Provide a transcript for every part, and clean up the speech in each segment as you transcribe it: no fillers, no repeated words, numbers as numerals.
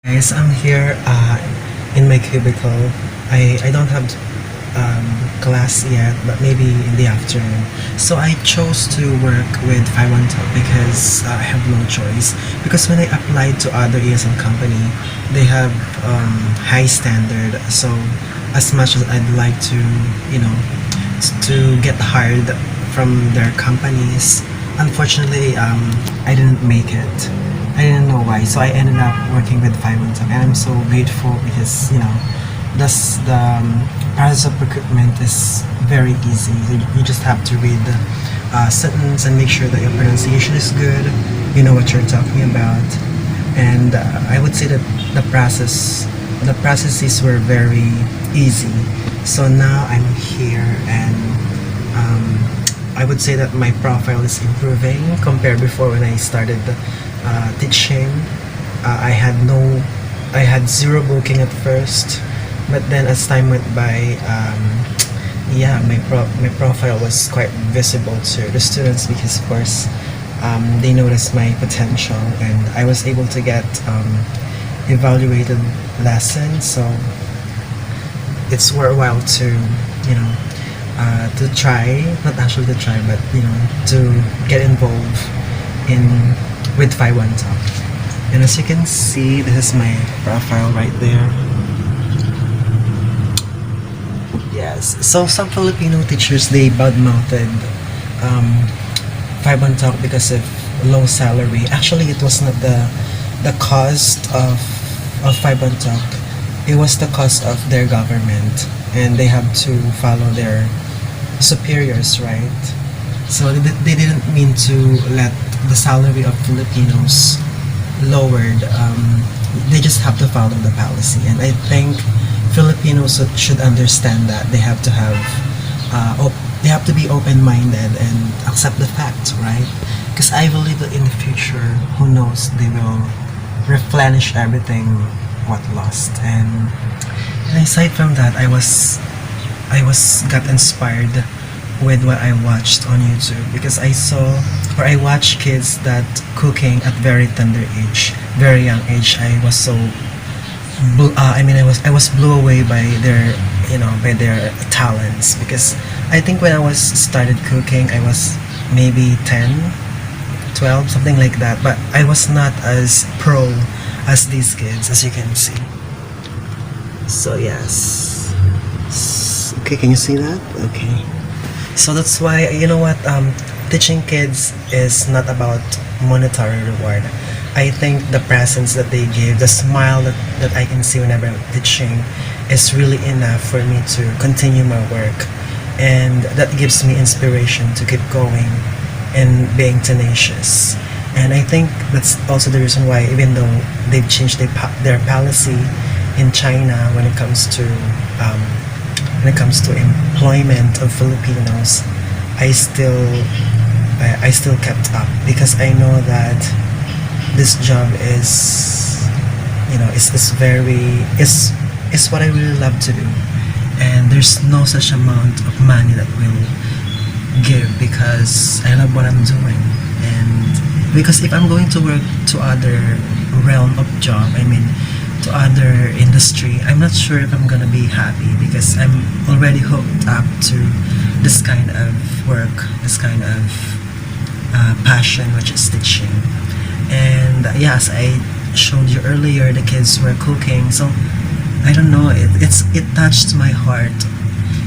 Guys, I'm here in my cubicle. I don't have class yet, but maybe in the afternoon. So I chose to work with 512 because I have no choice. Because when I applied to other ESL company, they have high standard. So as much as I'd like to, you know, to get hired from their companies, unfortunately, I didn't make it. I didn't know why, so I ended up working with 512, and I'm so grateful because the process of recruitment is very easy. You just have to read the sentence and make sure that your pronunciation is good. You know what you're talking about, and I would say that the processes were very easy. So now I'm here, and I would say that my profile is improving compared before when I started teaching. I had zero booking at first, but then as time went by, yeah, my profile was quite visible to the students because, of course, they noticed my potential, and I was able to get evaluated lessons. So it's worthwhile to, you know, to try, not actually to try, but to get involved in with 512. And as you can see, this is my profile right there. Yes, so some Filipino teachers, they badmouthed 512 because of low salary. Actually, it was not the cost of 512. It was the cost of their government, and they have to follow their superiors, right? So they didn't mean to let the salary of Filipinos lowered. They just have to follow the policy, and I think Filipinos should understand that they have to have they have to be open-minded and accept the facts, right? Because I believe that in the future, who knows, they will replenish everything what lost. And aside from that, I got inspired with what I watched on YouTube because I watched kids that cooking at very tender age, very young age. I was so, I was blew away by their, by their talents because I think when I was started cooking, I was maybe 10, 12, something like that. But I was not as pro as these kids, as you can see. So yes. Okay, can you see that? Okay. So that's why, you know what, teaching kids is not about monetary reward. I think the presence that they give, the smile that I can see whenever I'm teaching is really enough for me to continue my work. And that gives me inspiration to keep going and being tenacious. And I think that's also the reason why, even though they've changed their policy in China when it comes to employment of Filipinos, I still kept up because I know that this job is what I really love to do, and there's no such amount of money that will give because I love what I'm doing. And because if I'm going to work to other realm of job, to other industry, I'm not sure if I'm gonna be happy because I'm already hooked up to this kind of work, this kind of passion, which is teaching. And yes, I showed you earlier the kids were cooking, so I don't know, it touched my heart,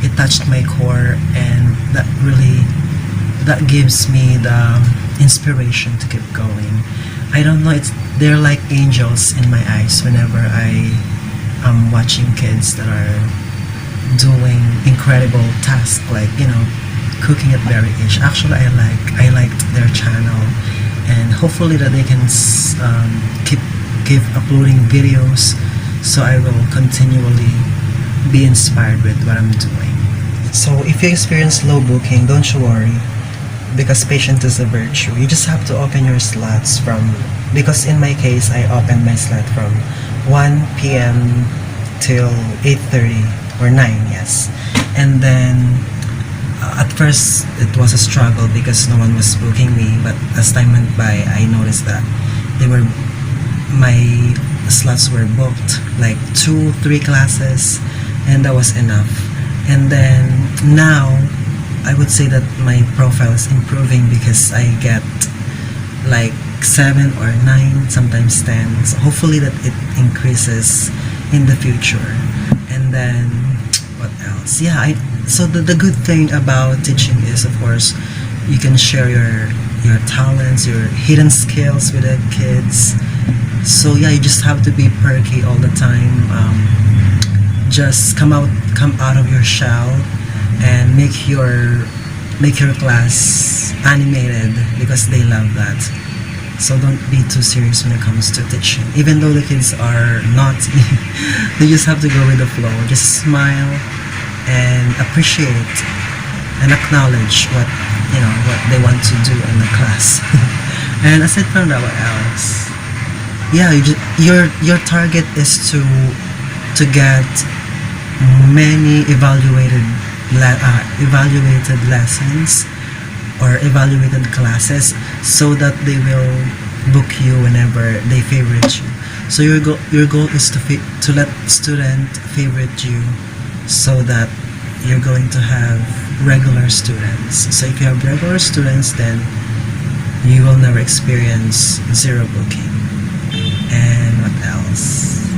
it touched my core, and that gives me the inspiration to keep going. I don't know, they're like angels in my eyes whenever I am watching kids that are doing incredible tasks like cooking at very age. Actually, I liked their channel, and hopefully that they can keep uploading videos, so I will continually be inspired with what I'm doing. So if you experience low booking, don't you worry, because patience is a virtue. You just have to open your slots because in my case, I opened my slot from 1 p.m. till 8:30 or 9, yes. And then at first it was a struggle because no one was booking me, but as time went by, I noticed that they were my slots were booked, like 2 3 classes, and that was enough. And then now I would say that my profile is improving because I get like 7 or 9, sometimes 10. So hopefully that it increases in the future. And then what else? Yeah, so the good thing about teaching is, of course, you can share your talents, your hidden skills with the kids. So yeah, you just have to be perky all the time. Just come out of your shell and make your class animated, because they love that. So don't be too serious when it comes to teaching. Even though the kids are naughty, they just have to go with the flow. Just smile and appreciate and acknowledge what they want to do in the class. And aside from that, what else? Yeah, your target is to get many evaluated lessons or evaluated classes, so that they will book you whenever they favorite you. So your goal is to let student favorite you, so that you're going to have regular students. So if you have regular students, then you will never experience zero booking. And what else?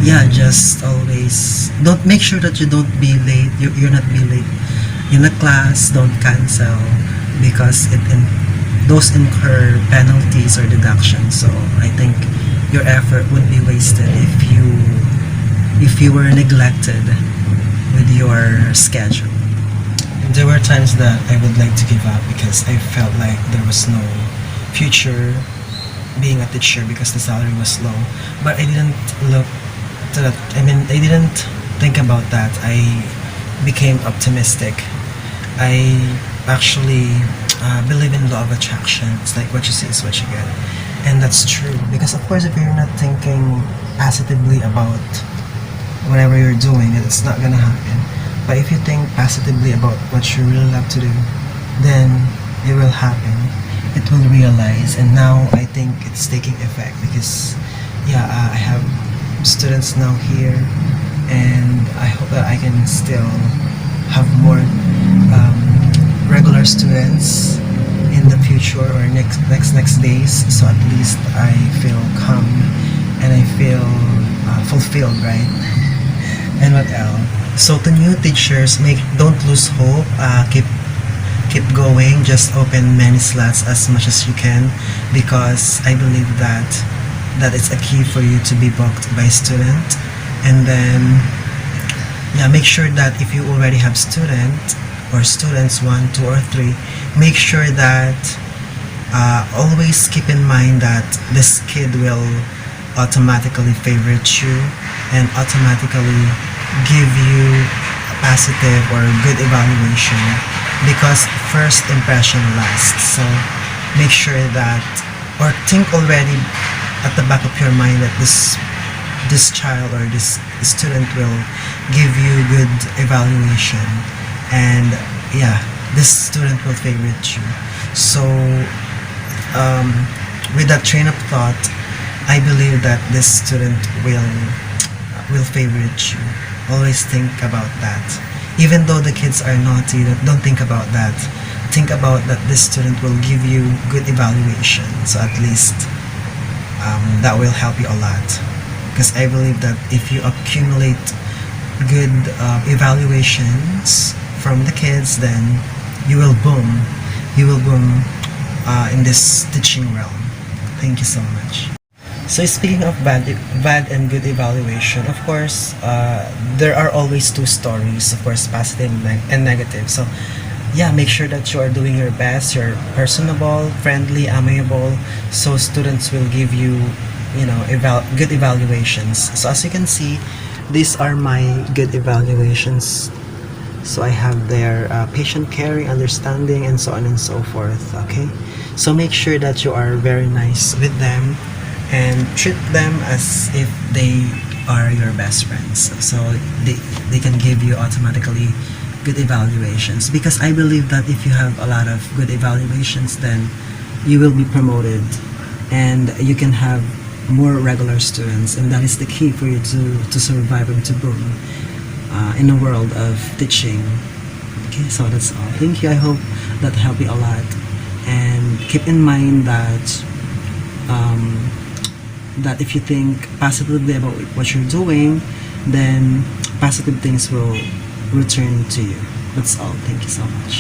Yeah, just always make sure that you don't be late. You're not be late in the class. Don't cancel, because those incur penalties or deductions. So I think your effort would be wasted if you were neglected with your schedule. There were times that I would like to give up because I felt like there was no future being a teacher because the salary was low. But I didn't look to that. I didn't think about that. I became optimistic. I actually believe in law of attraction. It's like what you see is what you get. And that's true. Because of course, if you're not thinking positively about whatever you're doing, it's not gonna happen. But if you think positively about what you really love to do, then it will happen. It will realize. And now I think it's taking effect, because I have students now here, and I hope that I can still have more regular students in the future or next days. So at least I feel calm and I feel fulfilled, right? And what else? So to new teachers, don't lose hope. Keep going. Just open many slots as much as you can, because I believe that it's a key for you to be booked by student. And then make sure that if you already have students 1, 2, or 3, make sure that always keep in mind that this kid will automatically favorite you and automatically give you a positive or good evaluation, because first impression lasts. So make sure that, or think already at the back of your mind, that this child or this student will give you good evaluation, and this student will favorite you. So with that train of thought, I believe that this student will favorite you. Always think about that. Even though the kids are naughty, don't think about that. Think about that this student will give you good evaluation. So at least that will help you a lot. Because I believe that if you accumulate good evaluations from the kids, then you will boom. You will boom in this teaching realm. Thank you so much. So speaking of bad and good evaluation, of course, there are always two stories, of course, positive and negative. So make sure that you are doing your best, you're personable, friendly, amiable, so students will give you, good evaluations. So as you can see, these are my good evaluations. So I have their patient caring, understanding, and so on and so forth. Okay, so make sure that you are very nice with them and treat them as if they are your best friends, so they can give you automatically good evaluations. Because I believe that if you have a lot of good evaluations, then you will be promoted and you can have more regular students, and that is the key for you to survive and to boom in a world of teaching. Okay, so that's all. Thank you. I hope that helped you a lot, and keep in mind that that if you think positively about what you're doing, then positive things will return to you. That's all. Thank you so much.